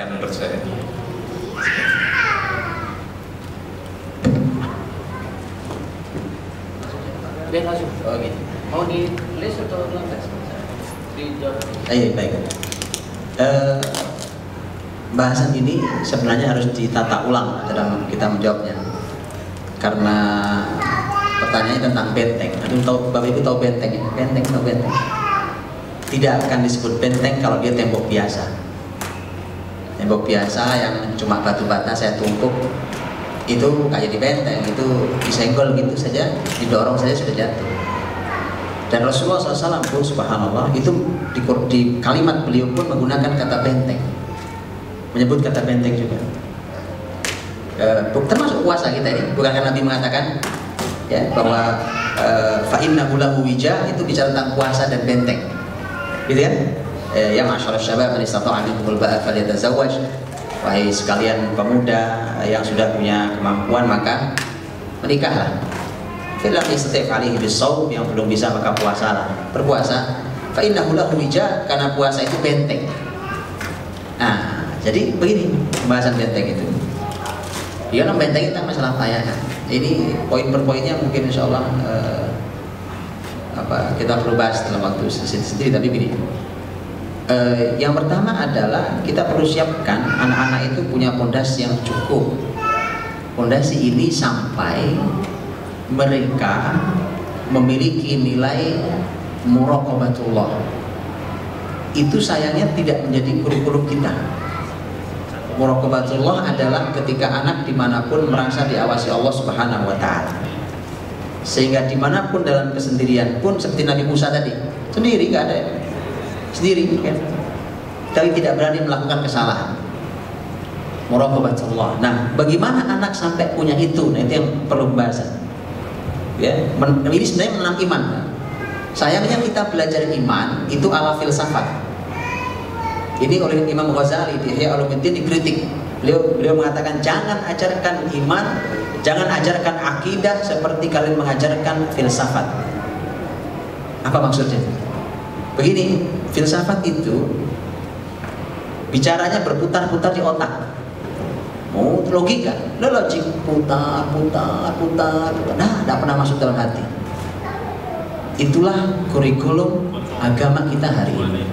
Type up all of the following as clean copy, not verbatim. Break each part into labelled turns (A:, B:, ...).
A: menyenangkan menurut saya.
B: Biar langsung. Oh gitu. Mau di list atau lantai? Dijawab.
C: Baik. Bahasan ini sebenarnya harus ditata ulang dalam kita menjawabnya, karena pertanyaannya tentang benteng. Aduh, Bapak Ibu tahu benteng ya? Tahu benteng? Tidak akan disebut benteng kalau dia tembok biasa. Tembok biasa yang cuma batu bata saya tumpuk, itu kayak di benteng, itu disenggol gitu saja, didorong saja sudah jatuh. Dan Rasulullah SAW pun subhanallah itu di kalimat beliau pun menggunakan kata benteng, menyebut kata benteng juga. Termasuk puasa kita ini, bukankah Nabi mengatakan ya bahwa fa innahu lahu wija, itu bicara tentang puasa dan benteng, gitu kan? Ya masyarakat syabab man istata'a minkumul ba'a falyatazawwaj, wahai sekalian pemuda yang sudah punya kemampuan maka menikahlah. Fil yastati' alaihi bis-shaum, yang belum bisa maka puasalah, berpuasa. Fa innahu lahu wija, karena puasa itu benteng. Nah, jadi begini pembahasan benteng itu. Ya, benteng itu masalah layanan. Ini poin per poinnya mungkin insyaallah kita perlu bahas dalam waktu sendiri, tapi begini. Yang pertama adalah kita perlu siapkan anak-anak itu punya pondasi yang cukup. Pondasi ini sampai mereka memiliki nilai muraqabatullah. Itu sayangnya tidak menjadi kurikulum kita. Muraqabatullah adalah ketika anak dimanapun merasa diawasi Allah Subhanahu wa Ta'ala, sehingga dimanapun dalam kesendirian pun seperti Nabi Musa tadi, sendiri, nggak ada sendiri kan? Tapi tidak berani melakukan kesalahan. Muraqabatullah. Nah, bagaimana anak sampai punya itu? Nah, itu yang perlu pembahasan. Ya, ini sebenarnya menanam iman. Sayangnya kita belajar iman itu ala filsafat. Ini oleh Imam Ghazali di Ihya Ulumuddin dikritik. Beliau mengatakan jangan ajarkan iman, jangan ajarkan akidah seperti kalian mengajarkan filsafat. Apa maksudnya? Begini, filsafat itu bicaranya berputar-putar di otak. Oh, logika, logik putar, nah, tidak pernah masuk dalam hati. Itulah kurikulum agama kita hari ini.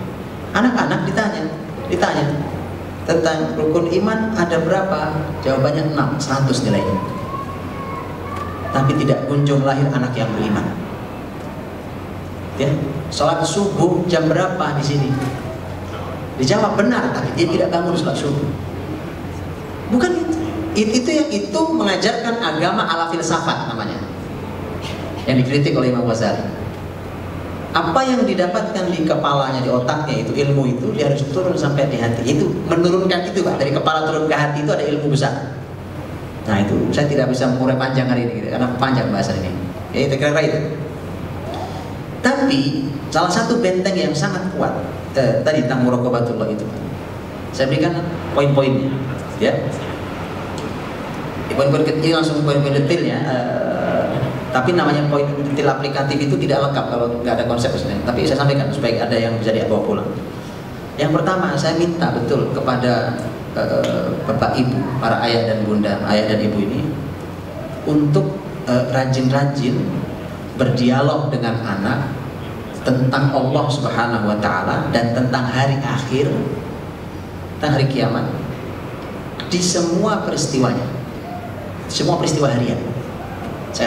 C: Anak-anak ditanya tentang rukun iman ada berapa? Jawabannya 6, 100 nilainya. Tapi tidak kunjung lahir anak yang beriman. Ya, sholat subuh jam berapa di sini? Dijawab benar, tapi dia tidak bangun sholat subuh. Bukan itu mengajarkan agama ala filsafat namanya, yang dikritik oleh Imam Ghazali. Apa yang didapatkan di kepalanya, di otaknya itu ilmu itu dia harus turun sampai di hati. Itu menurunkan itu Pak, dari kepala turun ke hati itu ada ilmu besar. Nah itu saya tidak bisa mengurai panjang hari ini karena panjang bahasan ini. Ya itu kira-kira itu. Tapi salah satu benteng yang sangat kuat tadi tentang muraqabatullah itu, saya berikan poin-poinnya. Ya, poin-poin kecil langsung poin-poin detail ya. Tapi namanya poin detail aplikatif itu tidak lengkap kalau nggak ada konsep sebenarnya. Tapi saya sampaikan supaya ada yang bisa dibawa pulang. Yang pertama saya minta betul kepada bapak ibu, para ayah dan bunda, ayah dan ibu ini untuk rajin-rajin berdialog dengan anak tentang Allah Subhanahu wa Ta'ala dan tentang hari akhir, tentang hari kiamat, di semua peristiwanya, semua peristiwa harian. Saya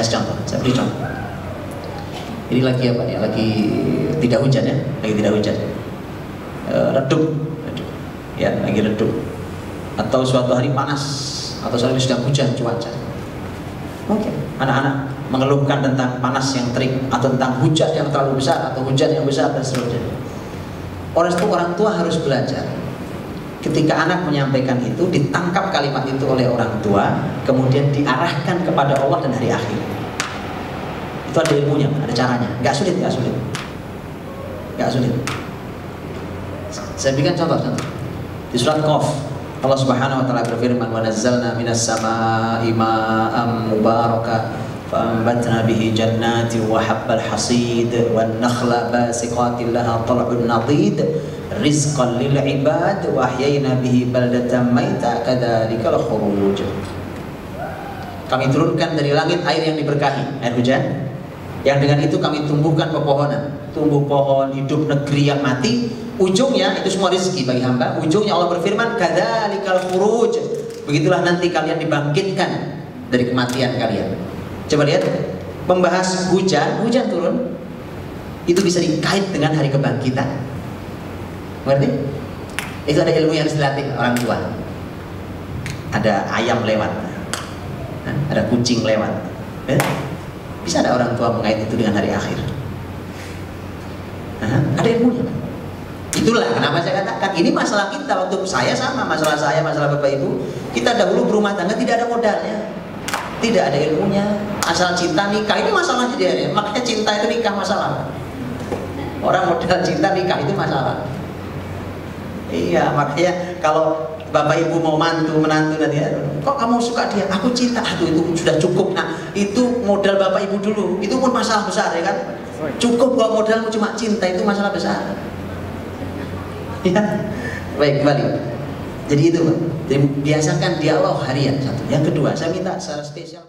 C: beri contoh. Ini lagi apa ya? Lagi tidak hujan ya, lagi tidak hujan. Redup, ya, lagi redup. Atau suatu hari panas, atau suatu hari sedang hujan cuaca. Mungkin anak-anak mengeluhkan tentang panas yang terik, atau tentang hujan yang terlalu besar, atau hujan yang besar dan seterusnya. Orang tua harus belajar. Ketika anak menyampaikan itu, ditangkap kalimat itu oleh orang tua, kemudian diarahkan kepada Allah dan hari akhir. Itu ada ilmunya, ada caranya. Gak sulit. Saya berikan contoh. Di surat Qaf, Allah Subhanahu wa Ta'ala berfirman, "Wa nazzalna minas samaa'i ma'an mubaraka فأنبتنا به جنات وحب الحصيد والنخل باسقات لها طلع نضيد rizqan lil ibad wa ahyayna bihi baldatan maita kadzalikal khuruj. Kami turunkan dari langit air yang diberkahi, air hujan, yang dengan itu kami tumbuhkan pepohonan, tumbuh pohon, hidup negeri yang mati, ujungnya itu semua rezeki bagi hamba. Ujungnya Allah berfirman, kadzalikal khuruj, begitulah nanti kalian dibangkitkan dari kematian kalian. Coba lihat, membahas hujan turun, itu bisa dikait dengan hari kebangkitan. Ngerti? Itu ada ilmu yang harus dilatih orang tua. Ada ayam lewat, ada kucing lewat, bisa ada orang tua mengait itu dengan hari akhir. Ada ilmunya. Itulah kenapa saya katakan ini masalah kita. Waktu saya sama, masalah saya, masalah bapak ibu, kita dahulu berumah tangga tidak ada modalnya, tidak ada ilmunya, asal cinta nikah. Ini masalahnya dia. Makanya cinta itu nikah masalah. Orang modal cinta nikah itu masalah. Iya, makanya kalau bapak ibu mau menantu nanti ya, kok kamu suka dia? Aku cinta. Aduh, itu sudah cukup. Nah, itu modal bapak ibu dulu. Itu pun masalah besar ya kan? Cukup kalau modalmu cuma cinta, itu masalah besar. Ya, baik, kembali. Jadi itu, Pak. Jadi biasakan dialog harian satu. Yang kedua, saya minta secara spesial